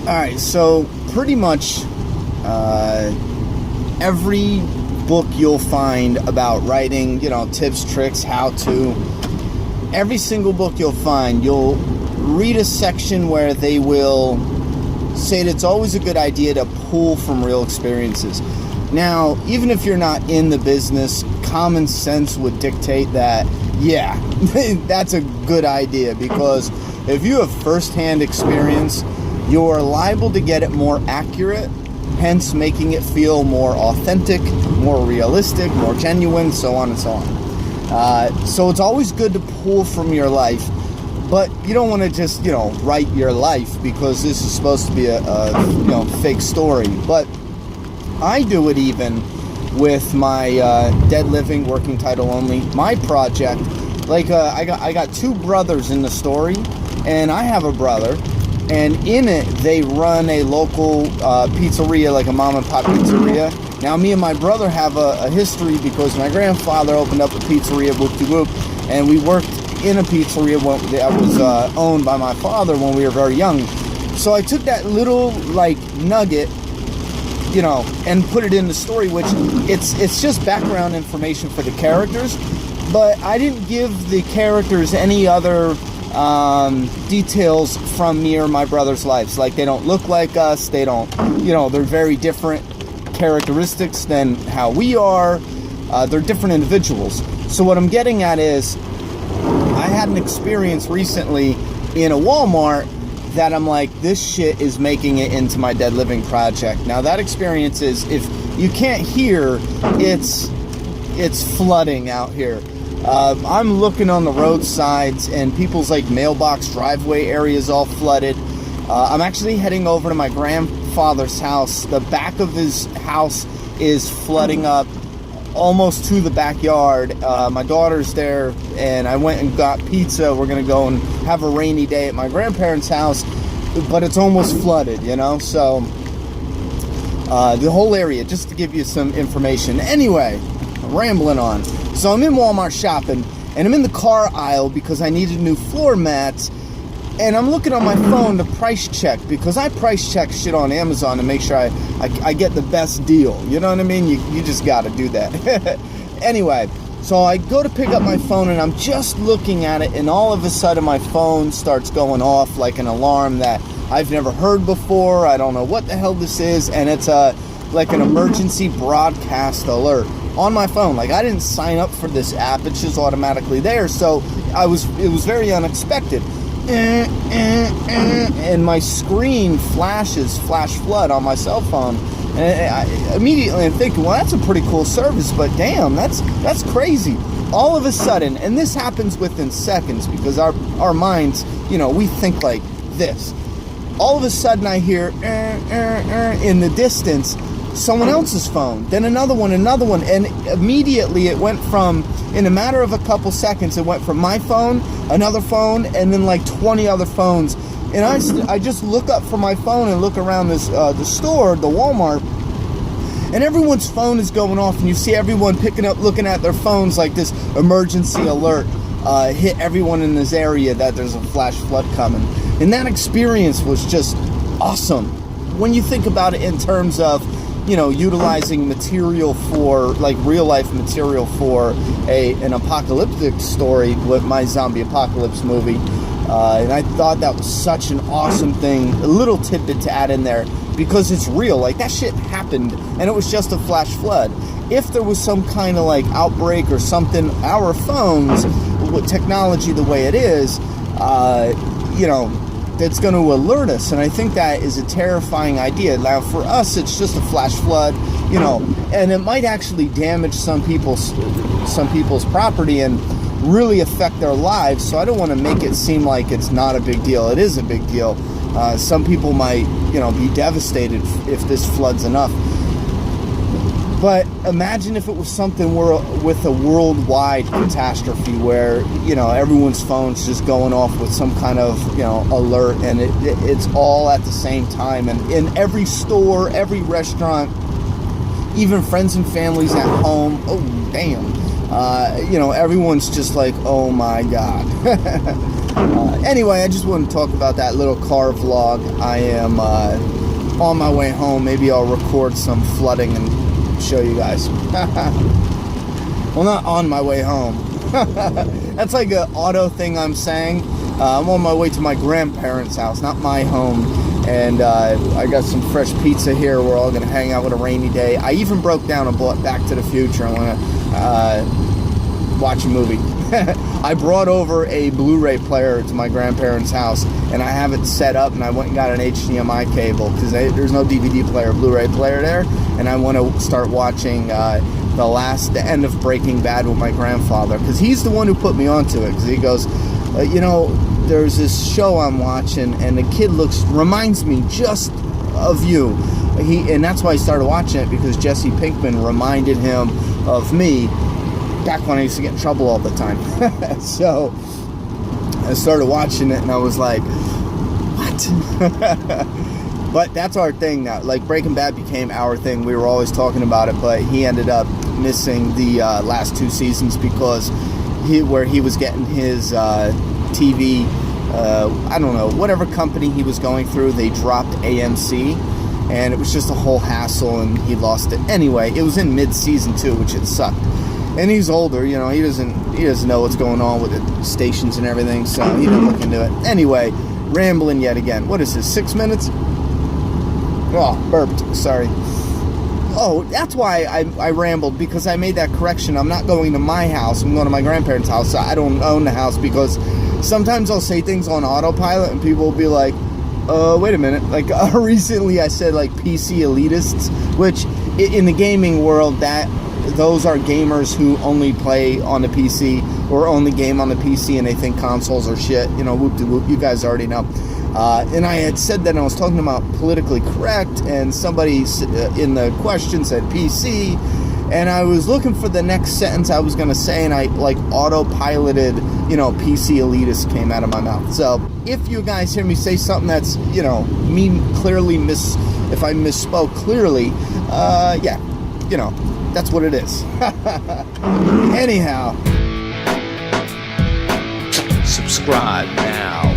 Alright, so pretty much every book you'll find about writing, tips, tricks, how to, every single book you'll find, you'll read a section where they will say that it's always a good idea to pull from real experiences. Now, even if you're not in the business, common sense would dictate that, yeah, that's a good idea, because if you have first-hand experience, you're liable to get it more accurate, hence making it feel more authentic, more realistic, more genuine, so on and so on. So it's always good to pull from your life, but you don't want to just, write your life, because this is supposed to be a fake story. But I do it even with my Dead Living, working title only, my project. Like, I got two brothers in the story, and I have a brother, and in it, they run a local pizzeria, like a mom and pop pizzeria. Now, me and my brother have a history, because my grandfather opened up a pizzeria, whoop-de-whoop, and we worked in a pizzeria that was owned by my father when we were very young. So I took that little, nugget, and put it in the story, which it's just background information for the characters, but I didn't give the characters any other details from me or my brother's lives. Like, they don't look like us, they don't, they're very different characteristics than how we are, they're different individuals. So what I'm getting at is, I had an experience recently in a Walmart that I'm like, this shit is making it into my Dead Living project. Now, that experience is, if you can't hear, it's flooding out here. I'm looking on the roadsides, and people's mailbox driveway areas all flooded. I'm actually heading over to my grandfather's house. The back of his house is flooding up almost to the backyard. My daughter's there, and I went and got pizza. We're gonna go and have a rainy day at my grandparents' house, but it's almost flooded, so the whole area, just to give you some information. Anyway, I'm rambling on. So I'm in Walmart shopping, and I'm in the car aisle because I needed new floor mats, and I'm looking on my phone to price check, because I price check shit on Amazon to make sure I get the best deal. You know what I mean? You just got to do that. Anyway, so I go to pick up my phone, and I'm just looking at it, and all of a sudden my phone starts going off like an alarm that I've never heard before. I don't know what the hell this is, and it's like an emergency broadcast alert on my phone. Like, I didn't sign up for this app, it's just automatically there, so it was very unexpected. And my screen flash flood on my cell phone, and I immediately am thinking, well, that's a pretty cool service, but damn, that's crazy. All of a sudden, and this happens within seconds, because our minds, we think like this. All of a sudden I hear in the distance someone else's phone, then another one, and immediately it went from, in a matter of a couple seconds, it went from my phone, another phone, and then 20 other phones. And I just look up from my phone and look around this the store, the Walmart, and everyone's phone is going off, and you see everyone picking up, looking at their phones like this emergency alert hit everyone in this area that there's a flash flood coming. And that experience was just awesome. When you think about it in terms of, utilizing material for, real life material for an apocalyptic story with my zombie apocalypse movie. And I thought that was such an awesome thing, a little tidbit to add in there, because it's real. That shit happened, and it was just a flash flood. If there was some kind of outbreak or something, our phones, with technology the way it is, that's going to alert us, and I think that is a terrifying idea. Now, for us, it's just a flash flood, and it might actually damage some people's property and really affect their lives. So I don't want to make it seem like it's not a big deal. It is a big deal. Some people might, be devastated if this floods enough. But imagine if it was something with a worldwide catastrophe where, everyone's phone's just going off with some kind of, alert, and it's all at the same time. And in every store, every restaurant, even friends and families at home, oh, damn, everyone's just like, oh my God. Anyway, I just want to talk about that little car vlog. I am on my way home. Maybe I'll record some flooding and show you guys. Well, not on my way home. That's like an auto thing I'm saying. I'm on my way to my grandparents' house, not my home. And I got some fresh pizza here. We're all going to hang out with a rainy day. I even broke down and bought Back to the Future. I want to watch a movie. I brought over a Blu-ray player to my grandparents' house, and I have it set up, and I went and got an HDMI cable because there's no DVD player, Blu-ray player there, and I want to start watching the end of Breaking Bad with my grandfather, because he's the one who put me onto it, because he goes, there's this show I'm watching, and the kid reminds me just of you. And that's why I started watching it, because Jesse Pinkman reminded him of me back when I used to get in trouble all the time. So I started watching it, and I was like, what? But that's our thing now. Like, Breaking Bad became our thing. We were always talking about it, but he ended up missing the last 2 seasons because where he was getting his TV, I don't know, whatever company he was going through, they dropped AMC, and it was just a whole hassle, and he lost it. Anyway, it was in mid-season too, which it sucked. And he's older, he doesn't know what's going on with the stations and everything, so he didn't look into it. Anyway, rambling yet again. What is this, 6 minutes? Oh, burped, sorry. Oh, that's why I rambled, because I made that correction. I'm not going to my house, I'm going to my grandparents' house. I don't own the house, because sometimes I'll say things on autopilot and people will be like, wait a minute. Like, recently I said, like, PC elitists, which in the gaming world, those are gamers who only play on the PC or only game on the PC, and they think consoles are shit. Whoop-de-whoop, you guys already know. And I had said that I was talking about politically correct, and somebody in the question said PC, and I was looking for the next sentence I was going to say, and I autopiloted, PC elitist came out of my mouth. So if you guys hear me say something that's, me clearly if I misspoke clearly, that's what it is. Anyhow. Subscribe now.